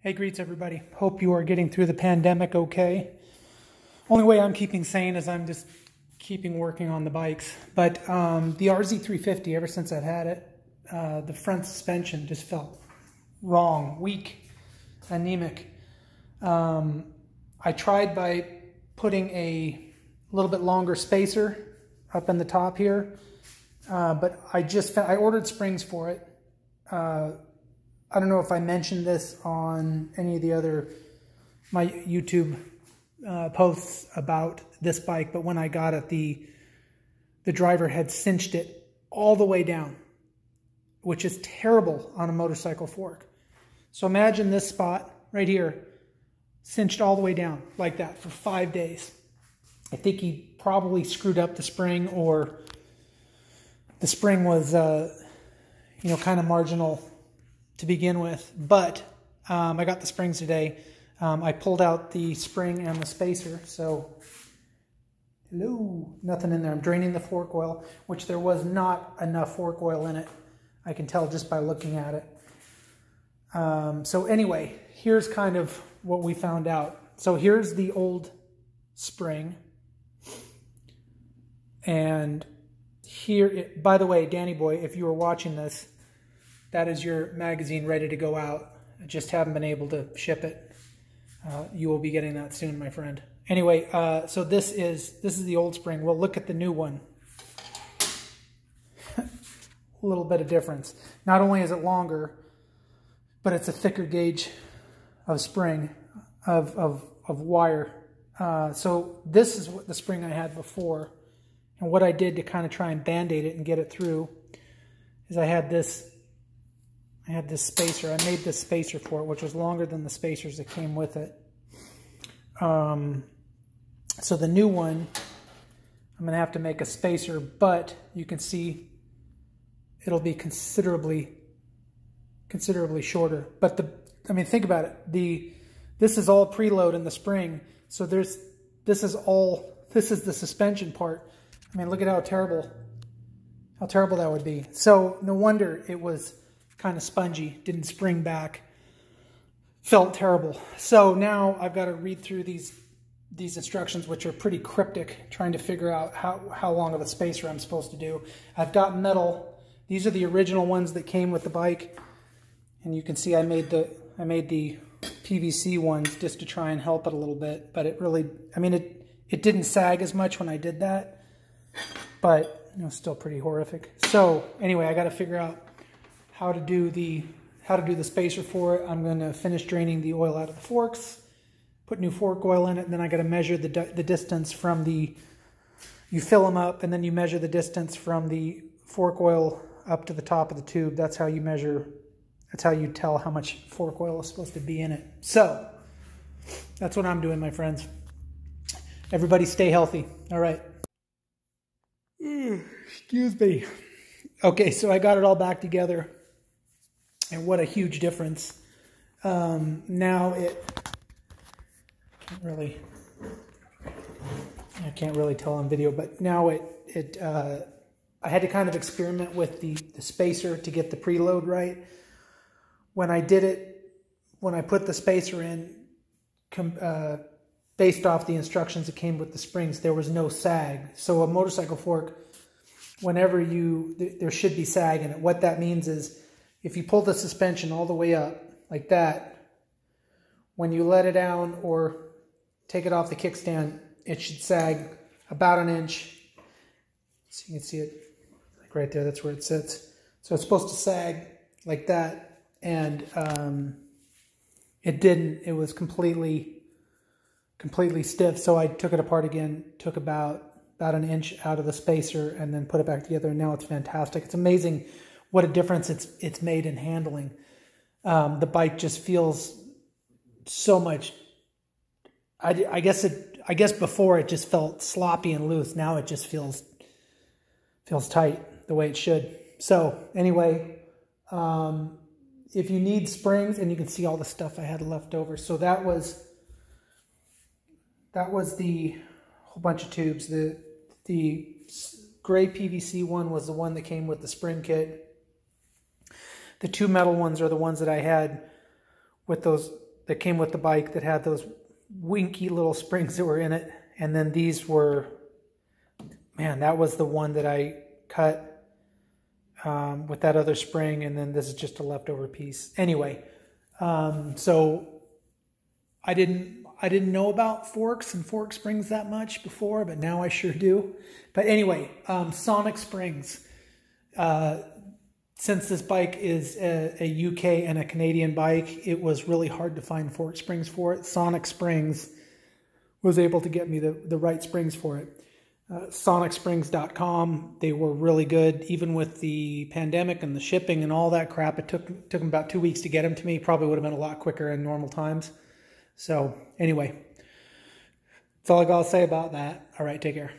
Hey, greets everybody. Hope you are getting through the pandemic okay. Only way I'm keeping sane is I'm just keeping working on the bikes. But the RZ350, ever since I've had it, the front suspension just felt wrong, weak, anemic. I tried by putting a little bit longer spacer up in the top here, but I ordered springs for it. I don't know if I mentioned this on any of the other my YouTube posts about this bike, but when I got it, the driver had cinched it all the way down, which is terrible on a motorcycle fork. So imagine this spot right here, cinched all the way down like that for 5 days. I think he probably screwed up the spring, or the spring was, kind of marginal to begin with. But I got the springs today. I pulled out the spring and the spacer, so hello, nothing in there. I'm draining the fork oil, which there was not enough fork oil in it. I can tell just by looking at it. So anyway, here's kind of what we found out. So here's the old spring. And here, by the way, Danny boy, if you were watching this, that is your magazine ready to go out. I just haven't been able to ship it. You will be getting that soon, my friend. Anyway, so this is the old spring. We'll look at the new one. A little bit of difference. Not only is it longer, but it's a thicker gauge of spring, of wire. So this is what the spring I had before. And what I did to kind of try and band-aid it and get it through is I had this spacer. I made this spacer for it, which was longer than the spacers that came with it. So the new one, I'm going to have to make a spacer, but you can see it'll be considerably shorter. But think about it. This is all preload in the spring. So this is the suspension part. I mean, look at how terrible that would be. So no wonder it was kind of spongy, didn't spring back, felt terrible. So now I've got to read through these instructions, which are pretty cryptic, trying to figure out how long of a spacer I'm supposed to do. I've got metal. These are the original ones that came with the bike, and you can see I made the PVC ones just to try and help it a little bit, but it really, it didn't sag as much when I did that, but it was still pretty horrific. So anyway, I got to figure out how to do the spacer for it. I'm going to finish draining the oil out of the forks, put new fork oil in it, and then I got to measure the distance from you fill them up, and then you measure the distance from the fork oil up to the top of the tube. That's how you measure, that's how you tell how much fork oil is supposed to be in it. So that's what I'm doing, my friends. Everybody stay healthy. All right. Excuse me. Okay, so I got it all back together. And what a huge difference. Now I can't really tell on video, but now I had to kind of experiment with the spacer to get the preload right. When I put the spacer in, based off the instructions that came with the springs, there was no sag. So a motorcycle fork, whenever there should be sag in it. What that means is, if you pull the suspension all the way up like that, when you let it down or take it off the kickstand, it should sag about an inch. So you can see it like right there, that's where it sits. So it's supposed to sag like that, and it didn't. It was completely stiff. So I took it apart again, took about an inch out of the spacer, and then put it back together, and now it's fantastic. It's amazing what a difference it's made in handling. The bike just feels so much. I guess before it just felt sloppy and loose. Now it just feels tight the way it should. So anyway, if you need springs, and you can see all the stuff I had left over. So that was the whole bunch of tubes. The gray PVC one was the one that came with the spring kit. The two metal ones are the ones that I had with those that came with the bike that had those winky little springs that were in it. And then these were, man, that was the one that I cut with that other spring, and then this is just a leftover piece. Anyway, so I didn't know about forks and fork springs that much before, but now I sure do. But anyway, Sonic springs. Since this bike is a UK and a Canadian bike, it was really hard to find fork springs for it. Sonic Springs was able to get me the right springs for it. SonicSprings.com, they were really good. Even with the pandemic and the shipping and all that crap, it took them about 2 weeks to get them to me. Probably would have been a lot quicker in normal times. So anyway, that's all I got to say about that. All right, take care.